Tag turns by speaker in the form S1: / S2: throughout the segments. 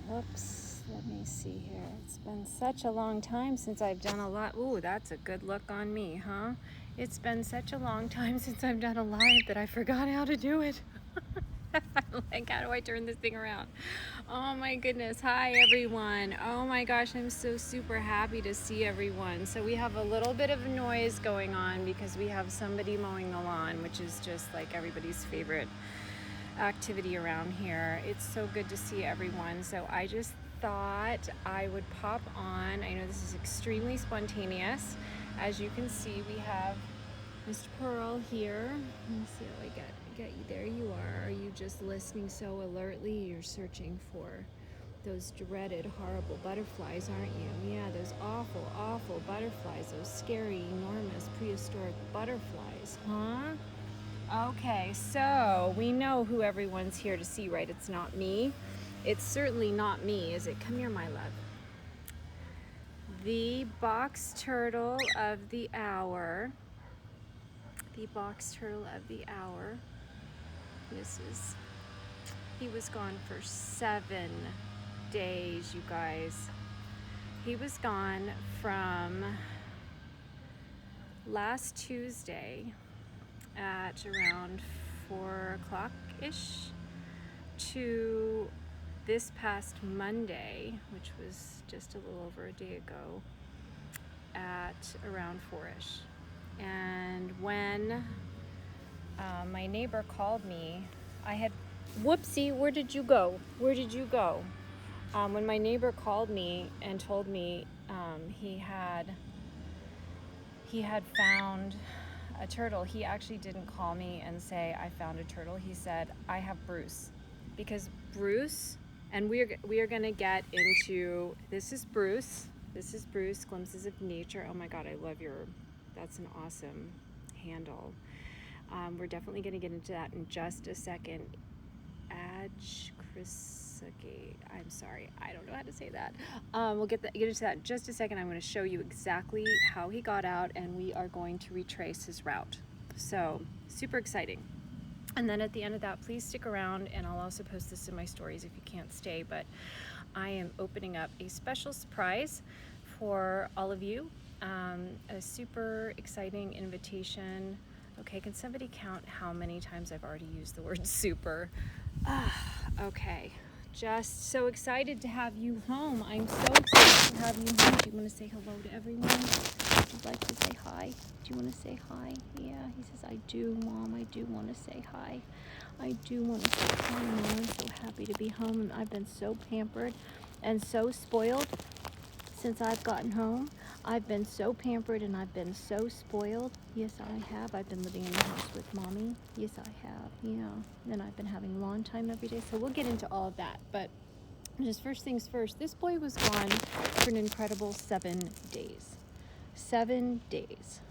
S1: Whoops, let me see here. It's been such a long time since I've done a live. Ooh, that's a good look on me, huh? It's been such a long time since I've done a live that I forgot how to do it. Like, how do I turn this thing around? Oh my goodness. Hi, everyone. Oh my gosh, I'm so super happy to see everyone. So we have a little bit of noise going on because we have somebody mowing the lawn, which is just like everybody's favorite activity around here. It's so good to see everyone. So I just thought I would pop on. I know this is extremely spontaneous. As you can see, we have Mr. Pearl here. Let me see how I get you. There you are. Are you just listening so alertly? You're searching for those dreaded, horrible butterflies, aren't you? Yeah, those awful, awful butterflies. Those scary, enormous, prehistoric butterflies, huh? Okay, so we know who everyone's here to see, right? It's not me. It's certainly not me, is it? Come here, my love. The box turtle of the hour. The box turtle of the hour. He was gone for 7 days, you guys. He was gone from last Tuesday at around 4 o'clock-ish to this past Monday, which was just a little over a day ago, at around 4-ish. And when my neighbor called me, whoopsie, where did you go? When my neighbor called me and told me he had found a turtle, he actually didn't call me and say, I found a turtle. He said, I have Bruce. Because Bruce, and we are going to get into, this is Bruce, Glimpses of Nature. Oh my God, that's an awesome handle. We're definitely going to get into that in just a second. I'm sorry, I don't know how to say that. We'll get into that in just a second. I'm going to show you exactly how he got out, and we are going to retrace his route. So, super exciting. And then at the end of that, please stick around, and I'll also post this in my stories if you can't stay, but I am opening up a special surprise for all of you. A super exciting invitation. Okay, can somebody count how many times I've already used the word super? Okay, just so excited to have you home. I'm so excited to have you home. Do you want to say hello to everyone? Would you like to say hi? Do you want to say hi? Yeah, he says, I do, Mom. I do want to say hi. I do want to say hi, Mom. I'm so happy to be home. And I've been so pampered and so spoiled since I've gotten home. I've been so pampered and I've been so spoiled. Yes, I have. I've been living in the house with Mommy. Yes, I have. Yeah. And I've been having lawn time every day. So we'll get into all of that. But just first things first, this boy was gone for an incredible 7 days. 7 days.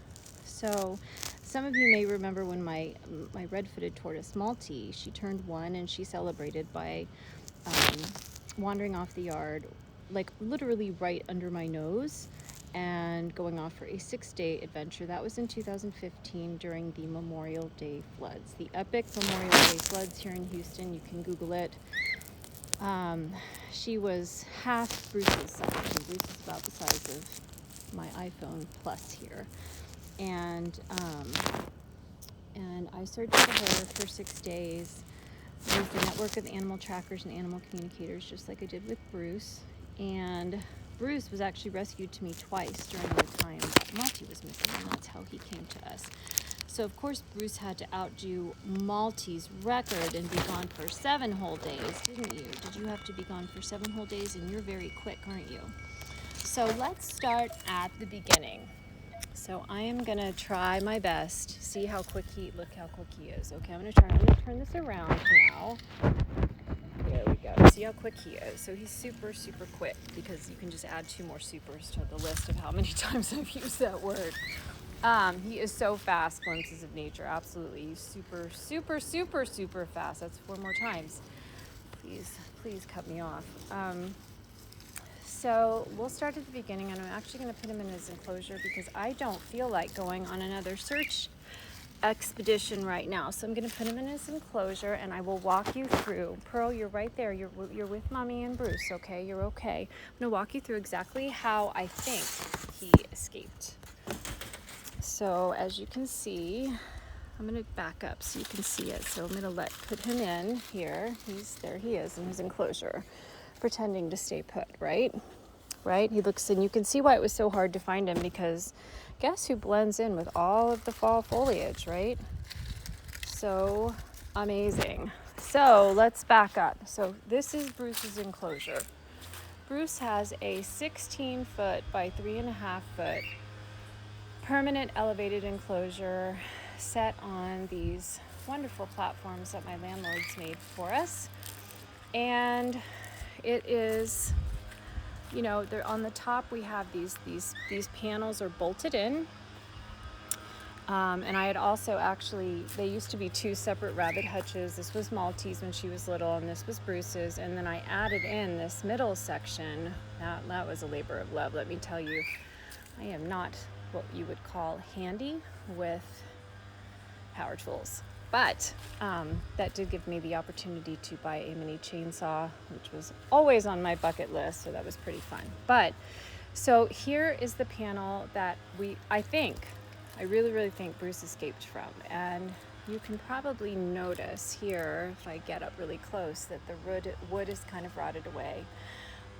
S1: So some of you may remember when my red-footed tortoise Maltese, she turned 1 and she celebrated by wandering off the yard, like literally right under my nose, and going off for a 6-day adventure. That was in 2015 during the Memorial Day floods, the epic Memorial Day floods here in Houston. You can Google it. She was half Bruce's size. Bruce is about the size of my iPhone Plus here. And I searched for her for 6 days. I used a network of animal trackers and animal communicators, just like I did with Bruce. And Bruce was actually rescued to me twice during the time that Maltese was missing, and that's how he came to us. So, of course, Bruce had to outdo Maltese's record and be gone for 7 whole days, didn't you? Did you have to be gone for 7 whole days? And you're very quick, aren't you? So let's start at the beginning. So I am going to try my best. See how quick look how quick he is. Okay, I'm going to turn this around now. There we go. See how quick he is. So he's super, super quick, because you can just add 2 more supers to the list of how many times I've used that word. He is so fast, Glimpses of Nature. Absolutely. He's super, super, super, super fast. That's 4 more times. Please cut me off. So we'll start at the beginning, and I'm actually going to put him in his enclosure because I don't feel like going on another search expedition right now. So I'm going to put him in his enclosure and I will walk you through. Pearl, you're right there. You're with Mommy and Bruce, okay? You're okay. I'm going to walk you through exactly how I think he escaped. So as you can see, I'm going to back up so you can see it. So I'm going to put him in here. There he is in his enclosure, pretending to stay put, right? Right? He looks, and you can see why it was so hard to find him, because guess who blends in with all of the fall foliage, right? So amazing. So let's back up. So this is Bruce's enclosure. Bruce has a 16-foot by 3.5-foot permanent elevated enclosure set on these wonderful platforms that my landlords made for us. And it is, you know, they're on the top. We have these panels are bolted in. And I had also they used to be 2 separate rabbit hutches. This was Maltese when she was little, and this was Bruce's. And then I added in this middle section. That was a labor of love, let me tell you. I am not what you would call handy with power tools. But that did give me the opportunity to buy a mini chainsaw, which was always on my bucket list, so that was pretty fun. But so here is the panel that I really, really think Bruce escaped from. And you can probably notice here, if I get up really close, that the wood is kind of rotted away.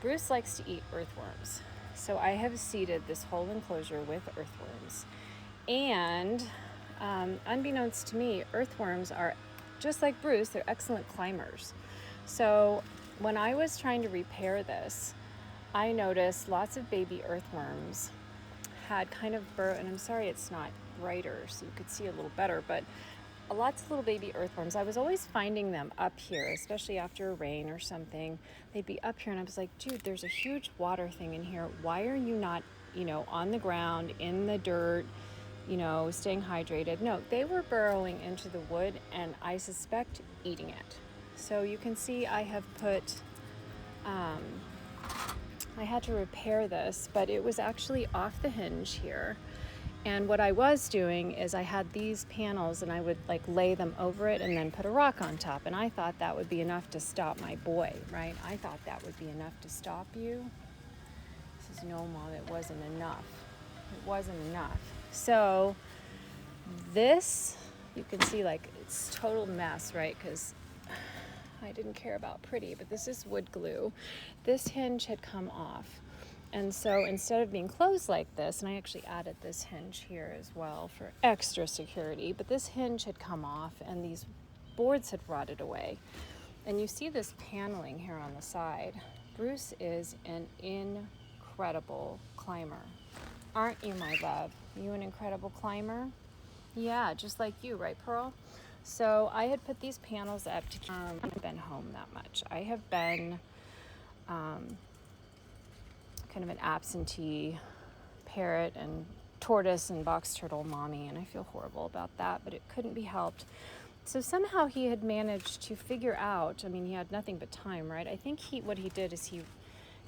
S1: Bruce likes to eat earthworms. So I have seeded this whole enclosure with earthworms. And unbeknownst to me, earthworms are, just like Bruce, they're excellent climbers. So when I was trying to repair this, I noticed lots of baby earthworms had kind of and I'm sorry it's not brighter so you could see a little better, but lots of little baby earthworms. I was always finding them up here, especially after a rain or something. They'd be up here and I was like, dude, there's a huge water thing in here. Why are you not, on the ground, in the dirt, staying hydrated? No, they were burrowing into the wood and I suspect eating it. So you can see I have put, I had to repair this, but it was actually off the hinge here. And what I was doing is I had these panels and I would lay them over it and then put a rock on top. And I thought that would be enough to stop my boy, right? I thought that would be enough to stop you. This is no, Mom, it wasn't enough. It wasn't enough. So this, you can see it's total mess, right? Because I didn't care about pretty, but this is wood glue. This hinge had come off. And so instead of being closed like this, and I actually added this hinge here as well for extra security, but this hinge had come off and these boards had rotted away. And you see this paneling here on the side. Bruce is an incredible climber. Aren't you, my love? You an incredible climber? Yeah, just like you, right, Pearl? So I had put these panels up to I haven't been home that much. I have been kind of an absentee parrot and tortoise and box turtle mommy, and I feel horrible about that, but it couldn't be helped. So somehow he had managed to figure out, he had nothing but time, right? I think what he did is he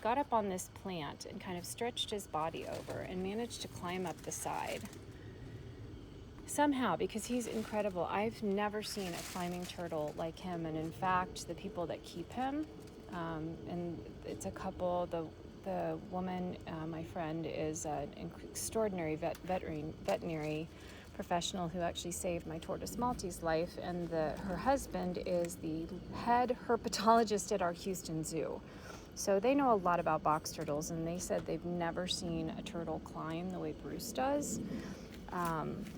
S1: got up on this plant and kind of stretched his body over and managed to climb up the side. Somehow, because he's incredible. I've never seen a climbing turtle like him, and in fact, the people that keep him, and it's a couple, the woman, my friend, is an extraordinary veterinary professional who actually saved my tortoise Maltese life, and her husband is the head herpetologist at our Houston Zoo. So they know a lot about box turtles, and they said they've never seen a turtle climb the way Bruce does.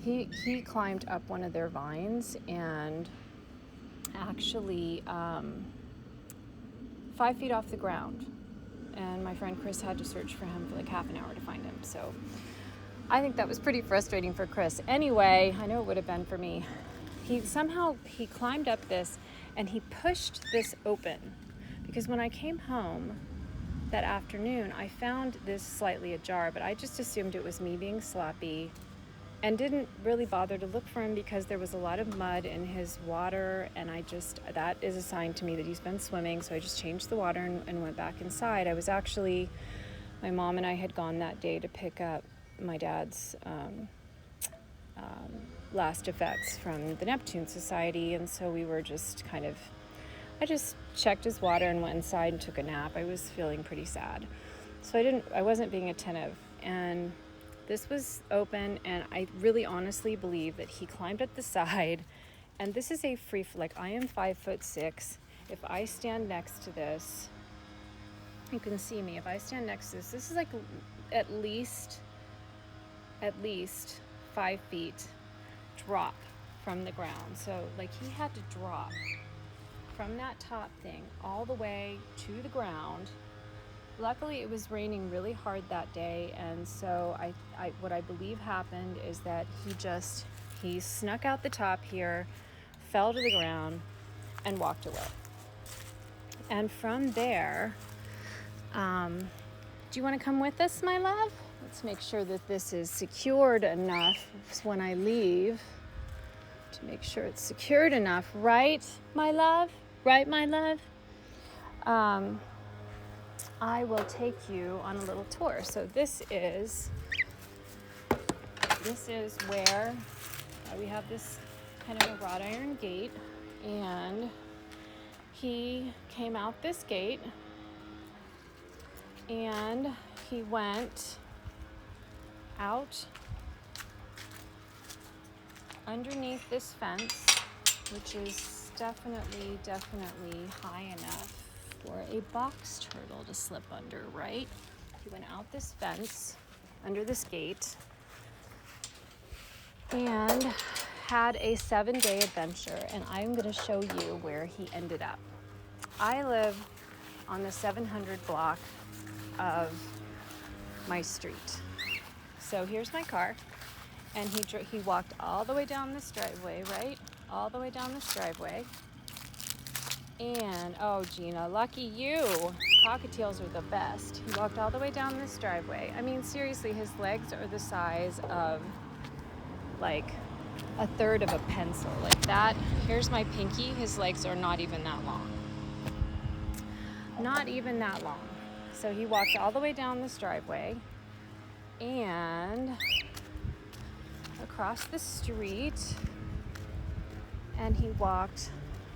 S1: He climbed up one of their vines and actually 5 feet off the ground. And my friend Chris had to search for him for half an hour to find him. So I think that was pretty frustrating for Chris. Anyway, I know it would have been for me. He climbed up this and he pushed this open, because when I came home that afternoon, I found this slightly ajar, but I just assumed it was me being sloppy and didn't really bother to look for him because there was a lot of mud in his water, and that is a sign to me that he's been swimming, so I just changed the water and went back inside. My mom and I had gone that day to pick up my dad's last effects from the Neptune Society, and so we were just kind of, I just checked his water and went inside and took a nap. I was feeling pretty sad, so I wasn't being attentive, and this was open, and I really honestly believe that he climbed up the side. And this is a free, like, I am 5'6". If I stand next to this, you can see me. If I stand next to this is like at least 5 feet drop from the ground. So like he had to drop from that top thing all the way to the ground. Luckily it was raining really hard that day, and so I what I believe happened is that he snuck out the top here, fell to the ground, and walked away. And from there, do you want to come with us, my love? Let's make sure that this is secured enough when I leave, to make sure it's secured enough, right, my love? Right, my love? I will take you on a little tour. So this is where we have this kind of a wrought iron gate, and he came out this gate and he went out underneath this fence, which is definitely high enough for a box turtle to slip under, right? He went out this fence under this gate and had a 7-day adventure, and I'm going to show you where he ended up. I live on the 700 block of my street. So here's my car, and he walked all the way down this driveway, right? All the way down this driveway. And, oh, Gina, lucky you. Cockatiels are the best. He walked all the way down this driveway. I mean, seriously, his legs are the size of, like, a third of a pencil. Like that. Here's my pinky. His legs are not even that long. Not even that long. So he walked all the way down this driveway and across the street, and he walked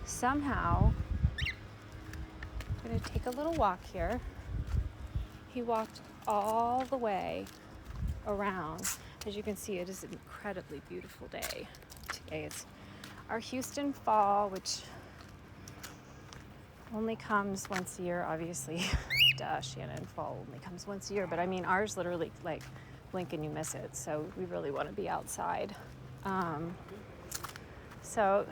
S1: somehow. I'm going to take a little walk here. He walked all the way around. As you can see, it is an incredibly beautiful day today. It's our Houston fall, which only comes once a year, obviously. Duh, Shannon, fall only comes once a year. But I mean, ours literally, like, blink and you miss it. So we really want to be outside. So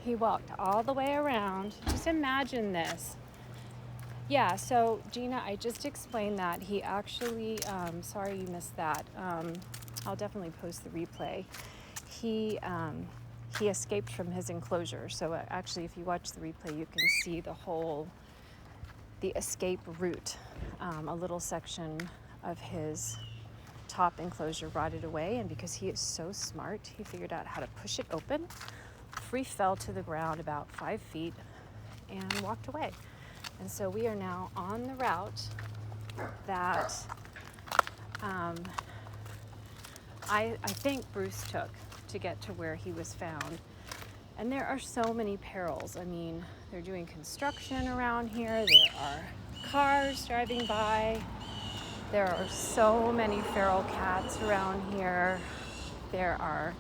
S1: he walked all the way around. Just imagine this. Yeah, so Gina, I just explained that. He actually, sorry you missed that. I'll definitely post the replay. He escaped from his enclosure. So actually, if you watch the replay, you can see the escape route. A little section of his top enclosure rotted away, and because he is so smart, he figured out how to push it open. Free fell to the ground about 5 feet and walked away. And so we are now on the route that I think Bruce took to get to where he was found. And there are so many perils. I mean, they're doing construction around here. There are cars driving by. There are so many feral cats around here. There are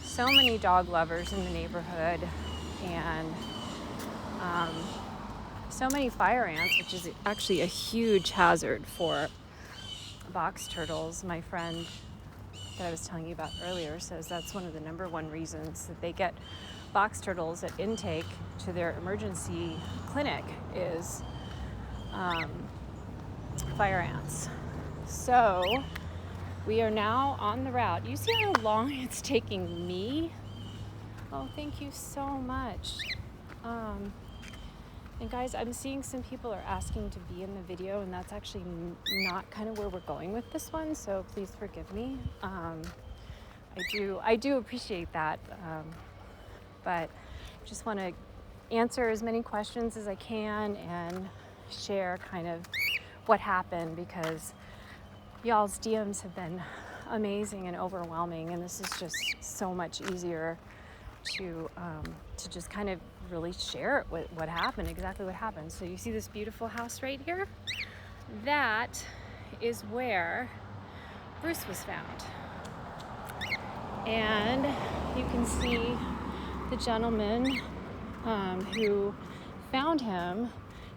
S1: so many dog lovers in the neighborhood, and so many fire ants, which is actually a huge hazard for box turtles. My friend that I was telling you about earlier says that's one of the number one reasons that they get box turtles at intake to their emergency clinic is fire ants. So we are now on the route. You see how long it's taking me? Oh, thank you so much. And guys, I'm seeing some people are asking to be in the video, and that's actually not kind of where we're going with this one, so please forgive me. I do appreciate that, but just want to answer as many questions as I can and share kind of what happened, because y'all's DMs have been amazing and overwhelming, and this is just so much easier to just kind of really share what happened, exactly what happened. So you see this beautiful house right here? That is where Bruce was found. And you can see the gentleman who found him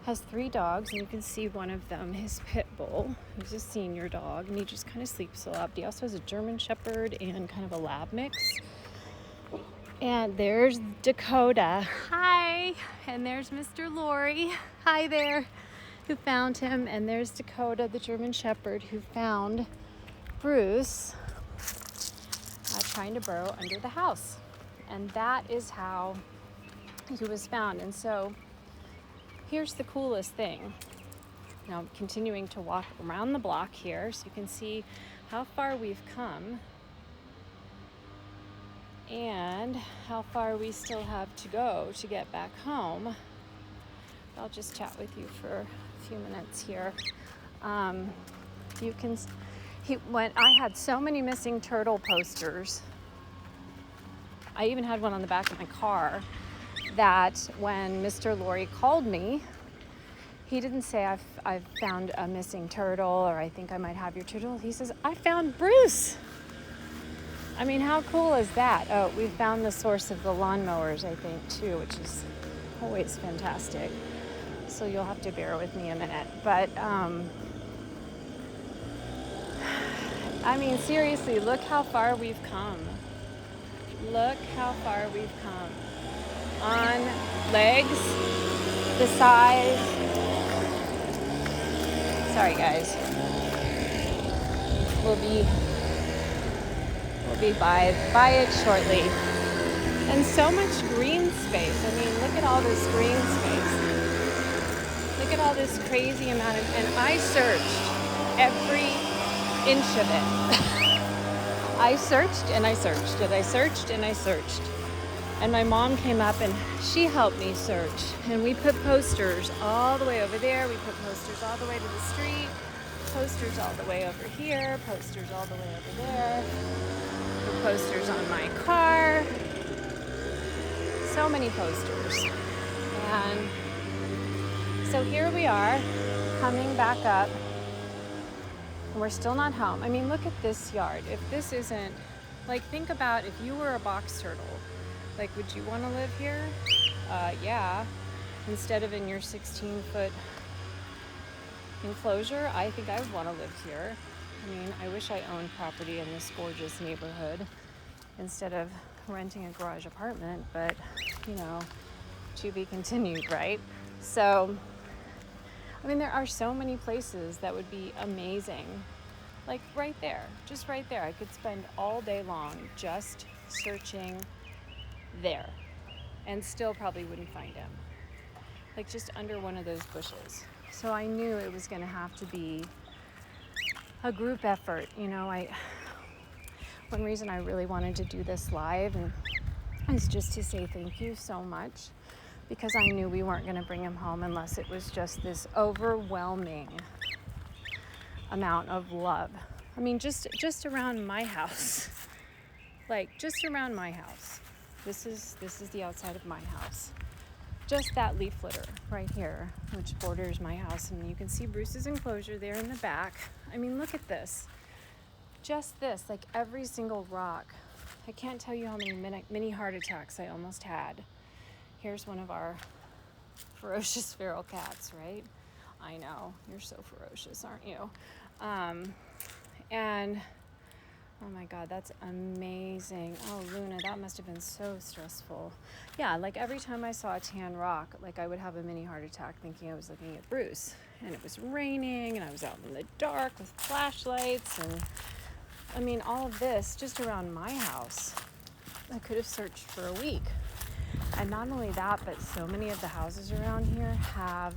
S1: has 3 dogs, and you can see one of them, his pit bull, who's a senior dog, and he just kind of sleeps a lot. But he also has a German Shepherd and kind of a lab mix. And there's Dakota. Hi. And there's Mr. Lori. Hi there. Who found him. And there's Dakota, the German Shepherd, who found Bruce trying to burrow under the house. And that is how he was found. And so here's the coolest thing. Now, continuing to walk around the block here so you can see how far we've come and how far we still have to go to get back home. I'll just chat with you for a few minutes here. I had so many missing turtle posters. I even had one on the back of my car that when Mr. Lori called me, he didn't say I've found a missing turtle or I think I might have your turtle. He says, I found Bruce. I mean, how cool is that? Oh, we found the source of the lawnmowers, I think, too, which is always fantastic. So you'll have to bear with me a minute. But, I mean, seriously, look how far we've come. Look how far we've come. On legs, the size. Sorry, guys. We'll be by it shortly. And so much green space. I mean, look at all this green space. Look at all this crazy amount of, and I searched every inch of it. I searched and I searched and I searched and I searched. And my mom came up and she helped me search. And we put posters all the way over there. We put posters all the way to the street. Posters all the way over here. Posters all the way over there. Put posters on my car. So many posters. And so here we are, coming back up. And we're still not home. I mean, look at this yard. If this isn't, like, think about if you were a box turtle. Like, would you want to live here? Yeah. Instead of in your 16-foot enclosure, I think I would want to live here. I mean, I wish I owned property in this gorgeous neighborhood instead of renting a garage apartment, but, you know, to be continued, right? So, I mean, there are so many places that would be amazing. Like right there, just right there. I could spend all day long just searching there and still probably wouldn't find him. Like just under one of those bushes. So I knew it was going to have to be a group effort. You know, one reason I really wanted to do this live and is just to say thank you so much, because I knew we weren't going to bring him home unless it was just this overwhelming amount of love. I mean, just around my house, like just around my house. This is the outside of my house. Just that leaf litter right here, which borders my house, and you can see Bruce's enclosure there in the back. I mean, look at this. Just this, like every single rock. I can't tell you how many mini heart attacks I almost had. Here's one of our ferocious feral cats, right? I know, you're so ferocious, aren't you? And oh my God, that's amazing. Oh, Luna, that must have been so stressful. Yeah, like every time I saw a tan rock, like I would have a mini heart attack thinking I was looking at Bruce. And it was raining and I was out in the dark with flashlights. And I mean, all of this just around my house. I could have searched for a week. And not only that, but so many of the houses around here have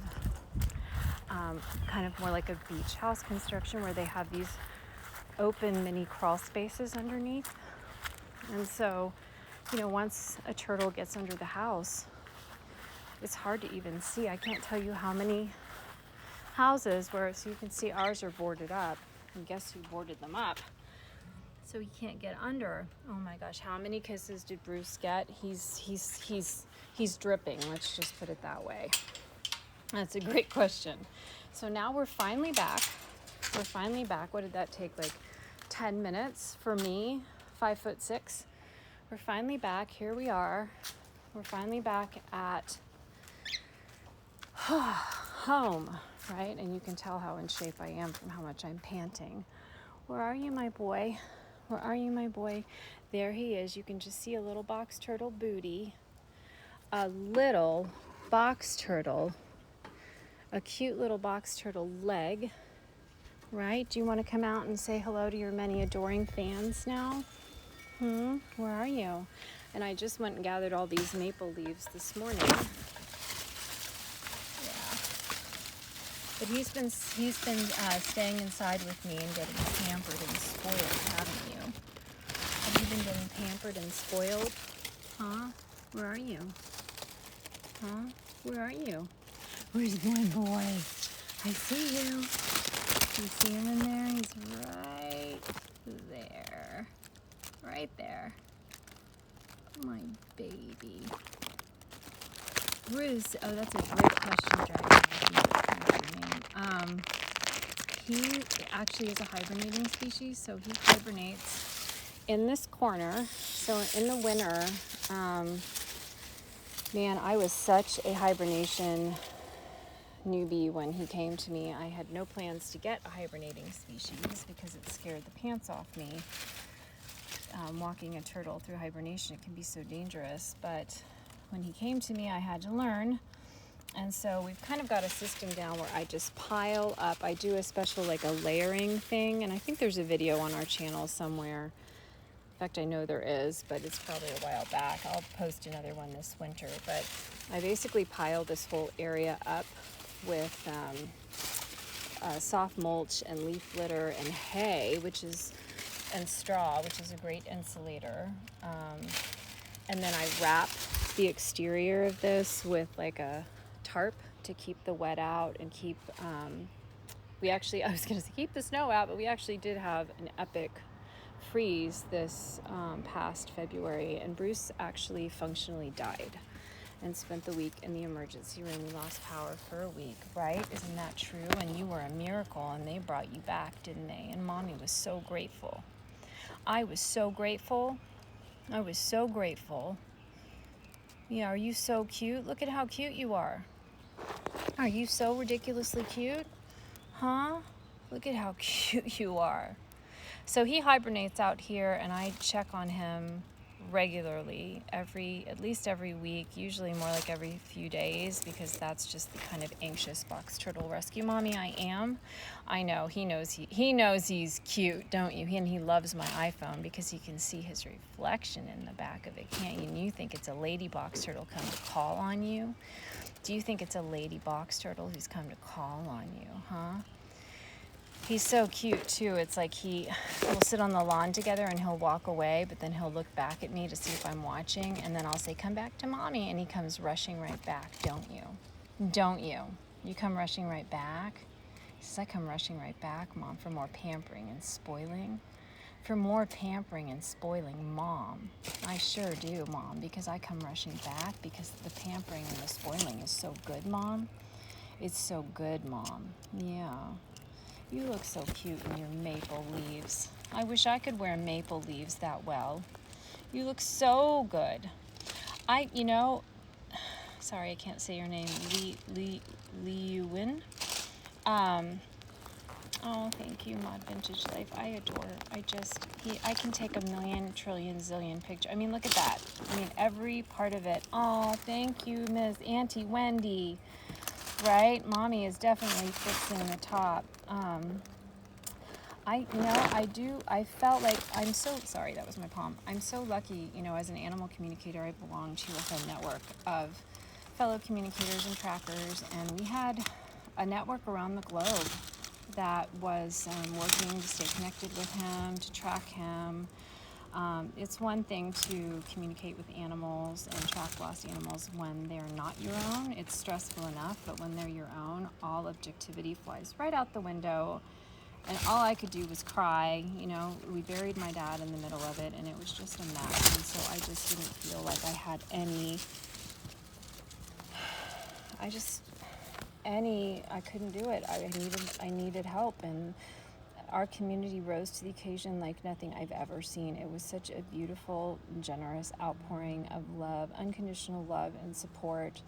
S1: kind of more like a beach house construction where they have these open mini crawl spaces underneath. And so, you know, once a turtle gets under the house, it's hard to even see. I can't tell you how many houses where, so you can see ours are boarded up. And guess who boarded them up? so he can't get under. Oh my gosh, how many kisses did Bruce get? He's dripping, let's just put it that way. That's a great question. So now we're finally back. What did that take, like 10 minutes for me, 5'6"? We're finally back. Here we are. We're finally back at home, right? And you can tell how in shape I am from how much I'm panting. Where are you, my boy? Where are you, my boy? There he is. You can just see a little box turtle booty, a little box turtle, a cute little box turtle leg, right? Do you want to come out and say hello to your many adoring fans now? Where are you? And I just went and gathered all these maple leaves this morning. Yeah. But he's been staying inside with me and getting pampered and spoiled, haven't you? Have you been getting pampered and spoiled? Huh? Where are you? Huh? Where are you? Where's my boy? I see you. You see him in there? He's right there. Right there. My baby. Bruce. Oh, that's a great question, Dragon. He actually is a hibernating species, so he hibernates in this corner. So in the winter, man, I was such a hibernation newbie when he came to me. I had no plans to get a hibernating species because it scared the pants off me. Walking a turtle through hibernation, it can be so dangerous, but when he came to me, I had to learn. And so we've kind of got a system down where I just pile up. I do a special, like a layering thing, and I think there's a video on our channel somewhere. In fact, I know there is, but it's probably a while back. I'll post another one this winter. But I basically pile this whole area up with soft mulch and leaf litter and hay, and straw, which is a great insulator. And then I wrap the exterior of this with like a tarp to keep the wet out and keep, I was going to say keep the snow out, but we actually did have an epic freeze this past February, and Bruce actually functionally died and spent the week in the emergency room. We lost power for a week, right? Isn't that true? And you were a miracle, and they brought you back, didn't they? And Mommy was so grateful. I was so grateful. Yeah, are you so cute? Look at how cute you are. Are you so ridiculously cute? Huh? Look at how cute you are. So he hibernates out here, and I check on him regularly, at least every week, usually more like every few days, because that's just the kind of anxious box turtle rescue mommy I am. I know he knows he's cute, don't you? And he loves my iPhone because he can see his reflection in the back of it, can't you? And you think it's a lady box turtle come to call on you? Do you think it's a lady box turtle who's come to call on you, huh? He's so cute too. It's like we'll sit on the lawn together and he'll walk away, but then he'll look back at me to see if I'm watching, and then I'll say, come back to Mommy, and he comes rushing right back, don't you? Don't you? You come rushing right back? He says, I come rushing right back, Mom, for more pampering and spoiling. For more pampering and spoiling, Mom. I sure do, Mom, because I come rushing back because the pampering and the spoiling is so good, Mom. It's so good, Mom. Yeah. You look so cute in your maple leaves. I wish I could wear maple leaves that well. You look so good. Sorry, I can't say your name. Liuwin. Oh, thank you, Mod Vintage Life. I adore. I can take a million, trillion, zillion pictures. I mean, look at that. I mean, every part of it. Oh, thank you, Miss Auntie Wendy. Right? Mommy is definitely fixing the top. I felt like, I'm so, sorry, that was my palm. I'm so lucky, as an animal communicator, I belong to a whole network of fellow communicators and trackers, and we had a network around the globe that was working to stay connected with him, to track him. It's one thing to communicate with animals and track lost animals when they're not your own. It's stressful enough, but when they're your own, all objectivity flies right out the window. And all I could do was cry. You know, we buried my dad in the middle of it, and it was just a mess. And so I just didn't feel like I had I couldn't do it. I needed help, and our community rose to the occasion like nothing I've ever seen. It was such a beautiful, generous outpouring of love, unconditional love and support,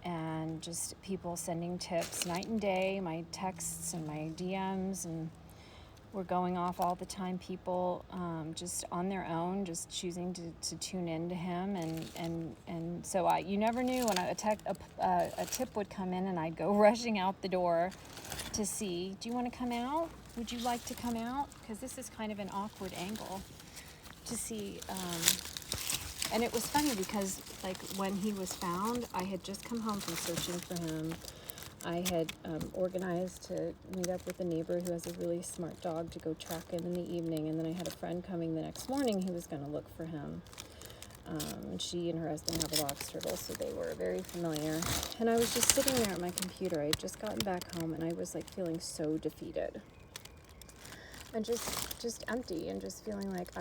S1: and just people sending tips night and day, my texts and my DMs, and were going off all the time. People just on their own, just choosing to tune in to him, and so you never knew when a tip would come in, and I'd go rushing out the door to see, do you want to come out? Would you like to come out? Because this is kind of an awkward angle to see. And it was funny because, like, when he was found, I had just come home from searching for him. I had organized to meet up with a neighbor who has a really smart dog to go track him in the evening, and then I had a friend coming the next morning who was going to look for him. She and her husband have a box turtle, so they were very familiar. And I was just sitting there at my computer. I had just gotten back home, and I was like feeling so defeated and just empty, and just feeling like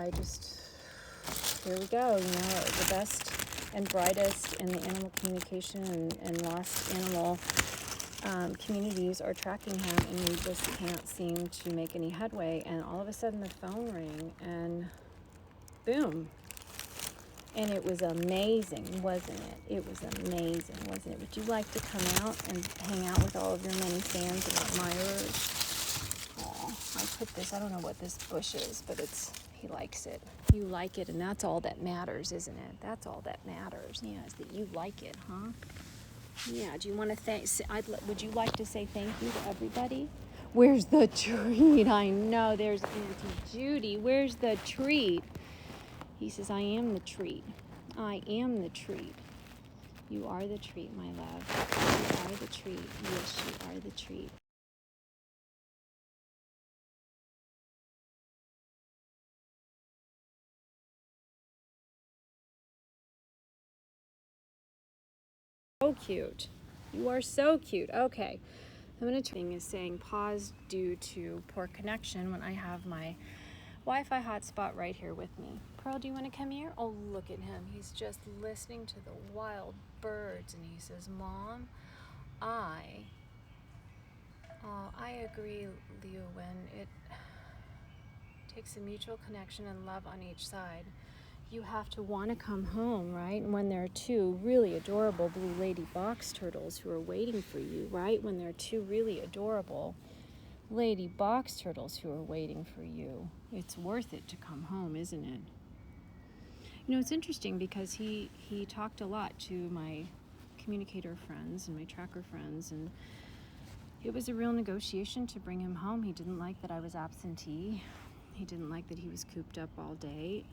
S1: here we go, you know, the best and brightest in the animal communication and lost animal communities are tracking him, and we just can't seem to make any headway. And all of a sudden the phone rang, and boom. And it was amazing, wasn't it? It was amazing, wasn't it? Would you like to come out and hang out with all of your many fans and admirers? Oh, I put this, I don't know what this bush is, but he likes it. You like it, and that's all that matters, isn't it? That's all that matters. Yeah, is that you like it, huh? Yeah, do you want to would you like to say thank you to everybody? Where's the treat? I know, there's Auntie Judy. Where's the treat? He says, I am the treat. I am the treat. You are the treat, my love. You are the treat. Yes, you are the treat. So cute. You are so cute. Okay. I'm going to thing is saying pause due to poor connection when I have my Wi-Fi hotspot right here with me. Pearl, do you want to come here? Oh, look at him. He's just listening to the wild birds, and he says, Mom, I agree, Liu, when it takes a mutual connection and love on each side, you have to want to come home, right? And when there are two really adorable blue lady box turtles who are waiting for you, right? When there are two really adorable lady box turtles who are waiting for you, it's worth it to come home, isn't it? You know, it's interesting because he talked a lot to my communicator friends and my tracker friends, and it was a real negotiation to bring him home. He didn't like that I was absentee. He didn't like that he was cooped up all day.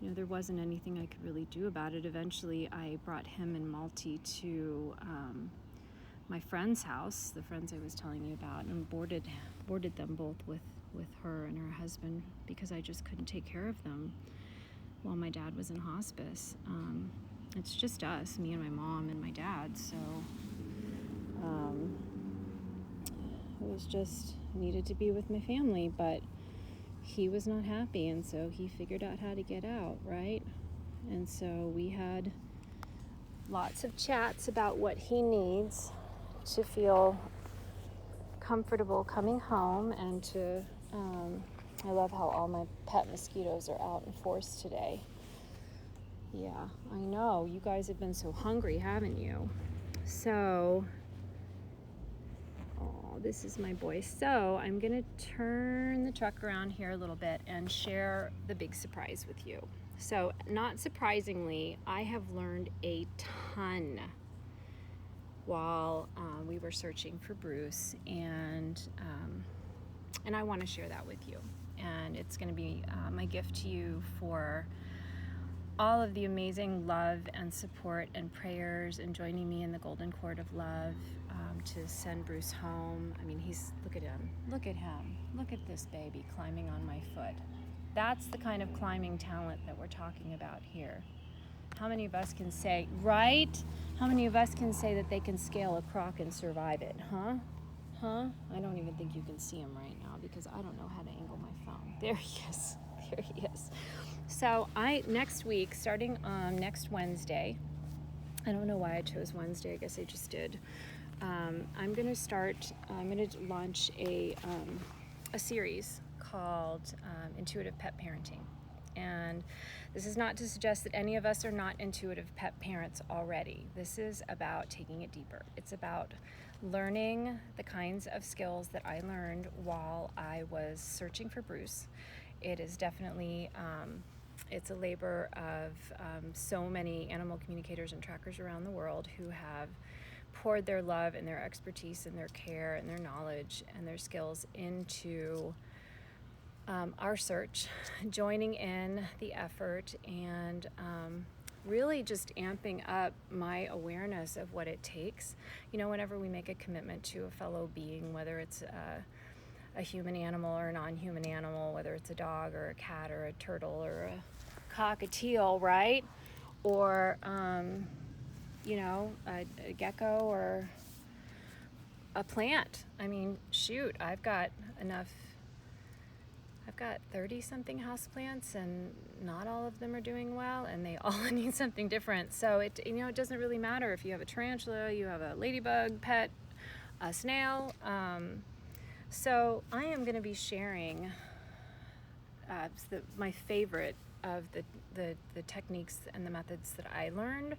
S1: You know, there wasn't anything I could really do about it. Eventually, I brought him and Malty to my friend's house, the friends I was telling you about, and boarded them both with her and her husband, because I just couldn't take care of them while my dad was in hospice. It's just us, me and my mom and my dad, so it was just needed to be with my family, but he was not happy, and so he figured out how to get out, right? And so we had lots of chats about what he needs to feel comfortable coming home, and to I love how all my pet mosquitoes are out in force today. Yeah, I know, you guys have been so hungry, haven't you? So this is my boy. So I'm gonna turn the truck around here a little bit and share the big surprise with you. So, not surprisingly, I have learned a ton while we were searching for Bruce, and I want to share that with you. And it's going to be my gift to you for all of the amazing love and support and prayers, and joining me in the Golden Cord of Love to send Bruce home. I mean, look at him, look at this baby climbing on my foot. That's the kind of climbing talent that we're talking about here. How many of us can say, right? How many of us can say that they can scale a croc and survive it, huh? Huh? I don't even think you can see him right now because I don't know how to angle my phone. There he is. There he is. So next week, starting next Wednesday, I don't know why I chose Wednesday. I guess I just did. I'm going to launch a series called Intuitive Pet Parenting. And this is not to suggest that any of us are not intuitive pet parents already. This is about taking it deeper. It's about learning the kinds of skills that I learned while I was searching for Bruce. It is definitely, it's a labor of so many animal communicators and trackers around the world who have poured their love and their expertise and their care and their knowledge and their skills into our search, joining in the effort, and really just amping up my awareness of what it takes. You know, whenever we make a commitment to a fellow being, whether it's a human animal or a non-human animal, whether it's a dog or a cat or a turtle or a cockatiel, right? Or, you know, a gecko or a plant. I mean, shoot, I've got 30 something houseplants, and not all of them are doing well, and they all need something different. So it doesn't really matter if you have a tarantula, you have a ladybug pet, a snail. So I am going to be sharing my favorite of the techniques and the methods that I learned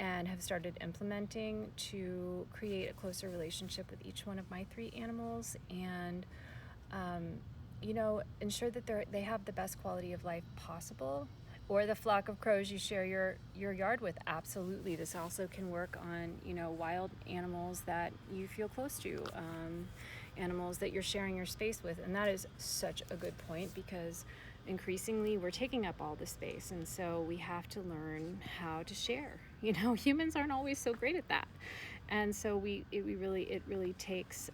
S1: and have started implementing to create a closer relationship with each one of my 3 animals, and ensure that they have the best quality of life possible. Or the flock of crows you share your yard with. Absolutely. This also can work on, wild animals that you feel close to, animals that you're sharing your space with. And that is such a good point, because increasingly we're taking up all the space, and so we have to learn how to share. Humans aren't always so great at that, and so it really takes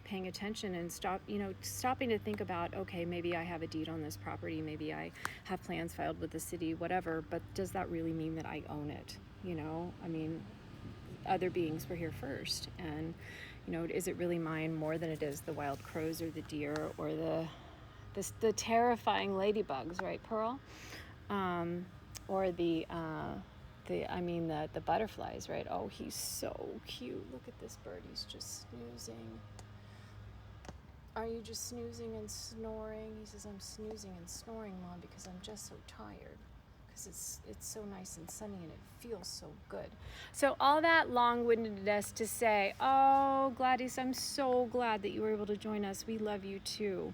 S1: paying attention and stopping to think about, okay, maybe I have a deed on this property, maybe I have plans filed with the city, whatever, but does that really mean that I own it? I mean, other beings were here first, and is it really mine more than it is the wild crows or the deer or the terrifying ladybugs, right, Pearl? Or the butterflies, right? Oh, he's so cute. Look at this bird. He's just snoozing. Are you just snoozing and snoring? He says, I'm snoozing and snoring, Mom, because I'm just so tired. Because it's so nice and sunny and it feels so good. So all that long-windedness to say, oh, Gladys, I'm so glad that you were able to join us. We love you too.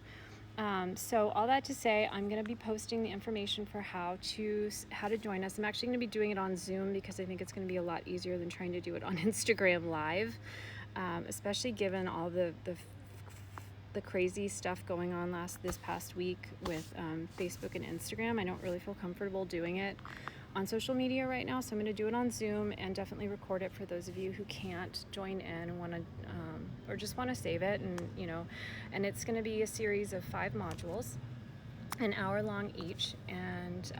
S1: So all that to say, I'm going to be posting the information for how to join us. I'm actually going to be doing it on Zoom because I think it's going to be a lot easier than trying to do it on Instagram Live, especially given all the crazy stuff going on this past week with Facebook and Instagram. I don't really feel comfortable doing it on social media right now, so I'm going to do it on Zoom and definitely record it for those of you who can't join in and want to or just want to save it. And it's going to be a series of 5 modules, an hour long each, and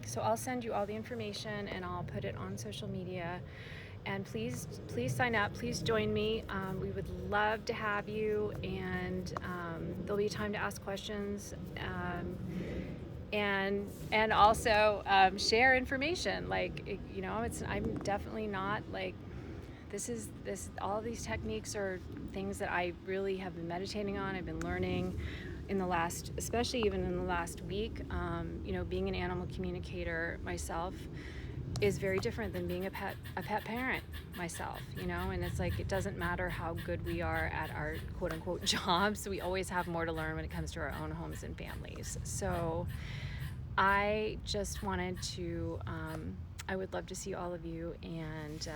S1: so I'll send you all the information and I'll put it on social media. And please sign up. Please join me. We would love to have you, and there'll be time to ask questions, and also share information. I'm definitely not like this. All of these techniques are things that I really have been meditating on. I've been learning especially even in the last week. Being an animal communicator myself is very different than being a pet parent myself, and it's like, it doesn't matter how good we are at our quote unquote jobs, we always have more to learn when it comes to our own homes and families. So I just wanted to, I would love to see all of you, and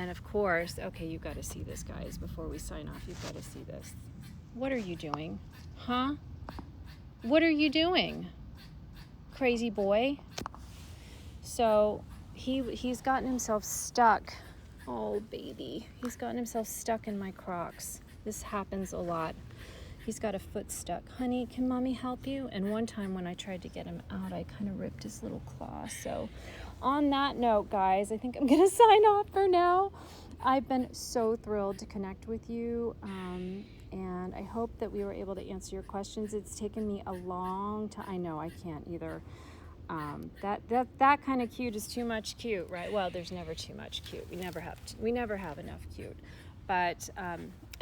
S1: of course, okay, you've got to see this, guys, before we sign off. You've got to see this. What are you doing? Huh? What are you doing, crazy boy? So he's gotten himself stuck. Oh, baby. He's gotten himself stuck in my Crocs. This happens a lot. He's got a foot stuck. Honey, can Mommy help you? And one time when I tried to get him out, I kind of ripped his little claw. So on that note, guys, I think I'm going to sign off for now. I've been so thrilled to connect with you, and I hope that we were able to answer your questions. It's taken me a long time. I know I can't either. That kind of cute is too much cute, right? Well, there's never too much cute. We never have enough cute. But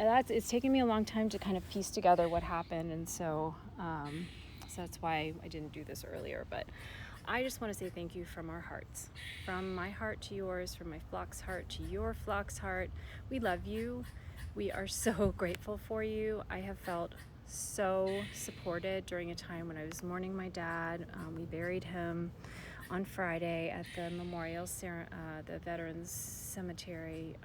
S1: it's taken me a long time to kind of piece together what happened, and so that's why I didn't do this earlier. But I just want to say thank you from our hearts, from my heart to yours, from my flock's heart to your flock's heart. We love you. We are so grateful for you. I have felt so supported during a time when I was mourning my dad. We buried him on Friday at the the Veterans Cemetery.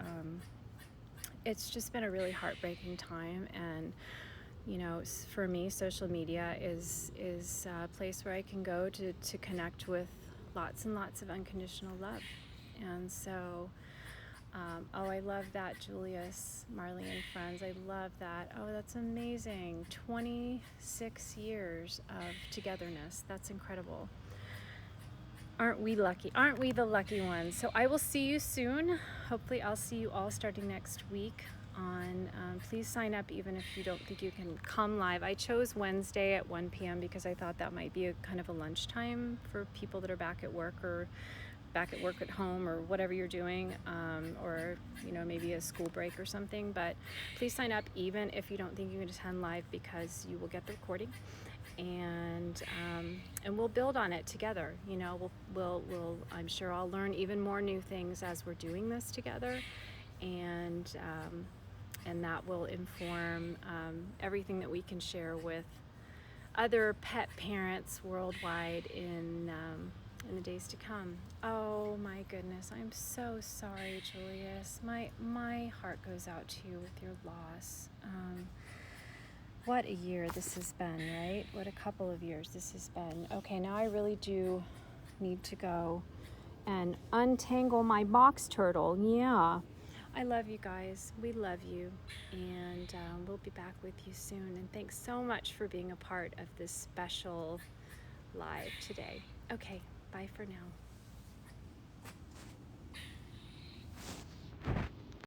S1: It's just been a really heartbreaking time, and you know, for me, social media is a place where I can go to connect with lots and lots of unconditional love. And so, oh, I love that, Julius, Marley, and friends. I love that. Oh, that's amazing. 26 years of togetherness. That's incredible. Aren't we lucky? Aren't we the lucky ones? So I will see you soon. Hopefully I'll see you all starting next week on, please sign up even if you don't think you can come live. I chose Wednesday at 1 p.m. because I thought that might be a kind of a lunchtime for people that are back at work or back at work at home or whatever you're doing, or you know, maybe a school break or something. But please sign up even if you don't think you can attend live, because you will get the recording, and we'll build on it together. You know, we'll I'm sure I'll learn even more new things as we're doing this together, and that will inform everything that we can share with other pet parents worldwide in the days to come. Oh my goodness, I'm so sorry, Julius. My heart goes out to you with your loss. What a year this has been, right? What a couple of years this has been. Okay, now I really do need to go and untangle my box turtle. Yeah. I love you guys. We love you. And we'll be back with you soon. And thanks so much for being a part of this special live today. Okay, bye for now.